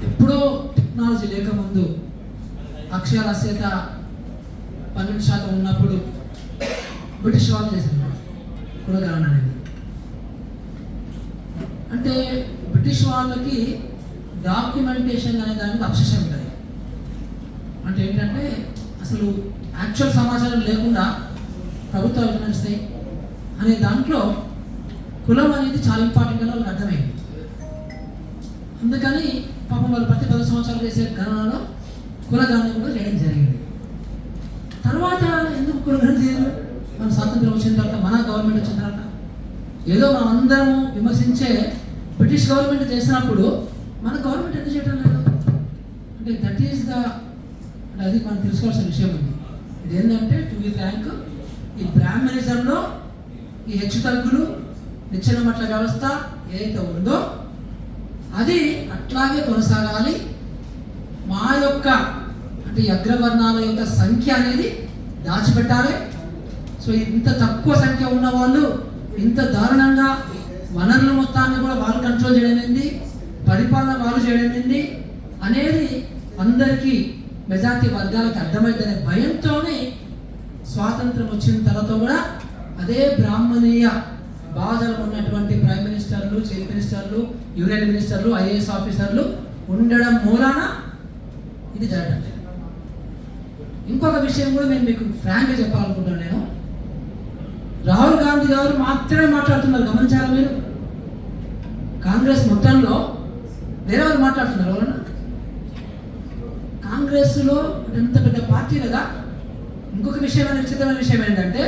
ఎప్పుడో టెక్నాలజీ లేకముందు అక్షరాస్యత 12% ఉన్నప్పుడు బ్రిటిష్ వాళ్ళు చేశారు కులగణన అనేది. అంటే బ్రిటిష్ వాళ్ళకి డాక్యుమెంటేషన్ అనే దానికి అబ్సెషన్ ఉంటుంది. అంటే ఏంటంటే అసలు యాక్చువల్ సమాచారం లేకుండా ప్రభుత్వాలు ఎలా నడుస్తాయి అనే దాంట్లో కులం అనేది చాలా ఇంపార్టెంట్ అని వాళ్ళకి అర్థమైంది. అందుకని పాపం వాళ్ళు ప్రతి 10 సంవత్సరాలు చేసే గణనలో కులగణన కూడా చేయడం జరిగింది. తర్వాత ఎందుకు కులగణన చేయరు? మన స్వాతంత్రం వచ్చిన తర్వాత, మన గవర్నమెంట్ వచ్చిన తర్వాత ఏదో మనం అందరం విమర్శించే బ్రిటిష్ గవర్నమెంట్ చేసినప్పుడు మన గవర్నమెంట్ ఎందుకు చేయడం లేదు? అంటే దట్ ఈస్ ద అది మనం తెలుసుకోవాల్సిన విషయం ఉంది. ఇది ఏంటంటే టు బి ఫ్రాంక్, ఈ బ్రాహ్మణిజంలో ఈ హెచ్చుతగ్గులు నిచ్చెనమట్ల వ్యవస్థ ఏదైతే ఉందో అది అట్లాగే కొనసాగాలి. మా యొక్క అంటే ఈ అగ్రవర్ణాల యొక్క సంఖ్య అనేది దాచిపెట్టాలి. సో ఇంత తక్కువ సంఖ్య ఉన్న వాళ్ళు ఇంత దారుణంగా వనరుల మొత్తాన్ని కూడా వాళ్ళు కంట్రోల్ చేయడమైంది, పరిపాలన వాళ్ళు చేయడమైంది అనేది అందరికీ మెజారిటీ వర్గాలకు అర్థమైందనే భయంతోనే స్వాతంత్రం వచ్చిన తర్వాత కూడా అదే బ్రాహ్మణీయ భావజాలం ఉన్నటువంటి ప్రైమ్ మినిస్టర్లు, చీఫ్ మినిస్టర్లు, యూనియన్ మినిస్టర్లు, ఐఏఎస్ ఆఫీసర్లు ఉండడం మూలాన ఇది జరగడం లేదు. ఇంకొక విషయం కూడా నేను మీకు ఫ్రాంక్గా చెప్పాలనుకుంటున్నాను. నేను రాహుల్ గాంధీ గారు మాత్రమే మాట్లాడుతున్నారు, గమనించారా మీరు? కాంగ్రెస్ మొత్తంలో వేరే వాళ్ళు మాట్లాడుతున్నారు. ఎవరన్నా కాంగ్రెస్లో ఎంత పెద్ద పార్టీ కదా. ఇంకొక విషయం, నిశ్చితమైన విషయం ఏంటంటే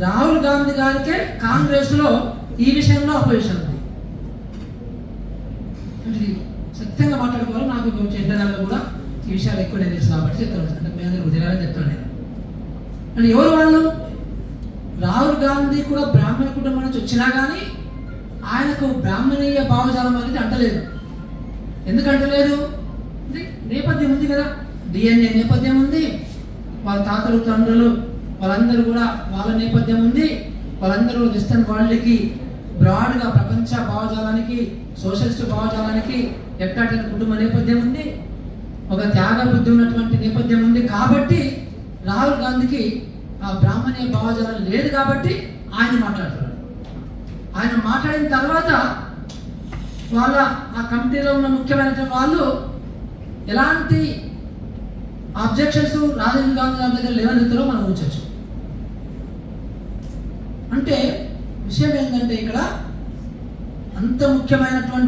రాహుల్ గాంధీ గారికే కాంగ్రెస్లో ఈ విషయంలో అపోజిషన్ ఉంది. అంటే సత్యంగా మాట్లాడుకోవాలి. నాకు కొంచెం ఇంటర్నల్గా కూడా ఈ విషయాలు ఎక్కువ నేను తెలుసు కాబట్టి చెప్తాను. అంటే మీ అందరికీ తెలియాలని చెప్తాను నేను. అంటే ఎవరు వాళ్ళు? రాహుల్ గాంధీ కూడా బ్రాహ్మణ కుటుంబం నుంచి వచ్చినా కానీ ఆయనకు బ్రాహ్మణీయ భావజాలం అనేది అంటలేదు. ఎందుకు అంటలేదు? నేపథ్యం ఉంది కదా, డిఎన్ఏ నేపథ్యం ఉంది, వాళ్ళ తాతలు తండ్రులు వాళ్ళందరూ కూడా వాళ్ళ నేపథ్యం ఉంది. వాళ్ళందరూ వెస్టర్న్ వరల్డ్కి బ్రాడ్గా ప్రపంచ భావజాలానికి, సోషలిస్ట్ భావజాలానికి ఎట్టాటిన కుటుంబ నేపథ్యం ఉంది, ఒక త్యాగ బుద్ధి ఉన్నటువంటి నేపథ్యం ఉంది. కాబట్టి రాహుల్ గాంధీకి ఆ బ్రాహ్మణీయ భావజాలం లేదు కాబట్టి ఆయన మాట్లాడుతున్నారు. ఆయన మాట్లాడిన తర్వాత వాళ్ళ ఆ కమిటీలో ఉన్న ముఖ్యమైన వాళ్ళు ఎలాంటి అబ్జెక్షన్స్ రాజీవ్ గాంధీ గారి దగ్గర లేవనెత్తారో మనం ఉంచవచ్చు. అంటే విషయం ఏంటంటే ఇక్కడ అంత ముఖ్యమైనటువంటి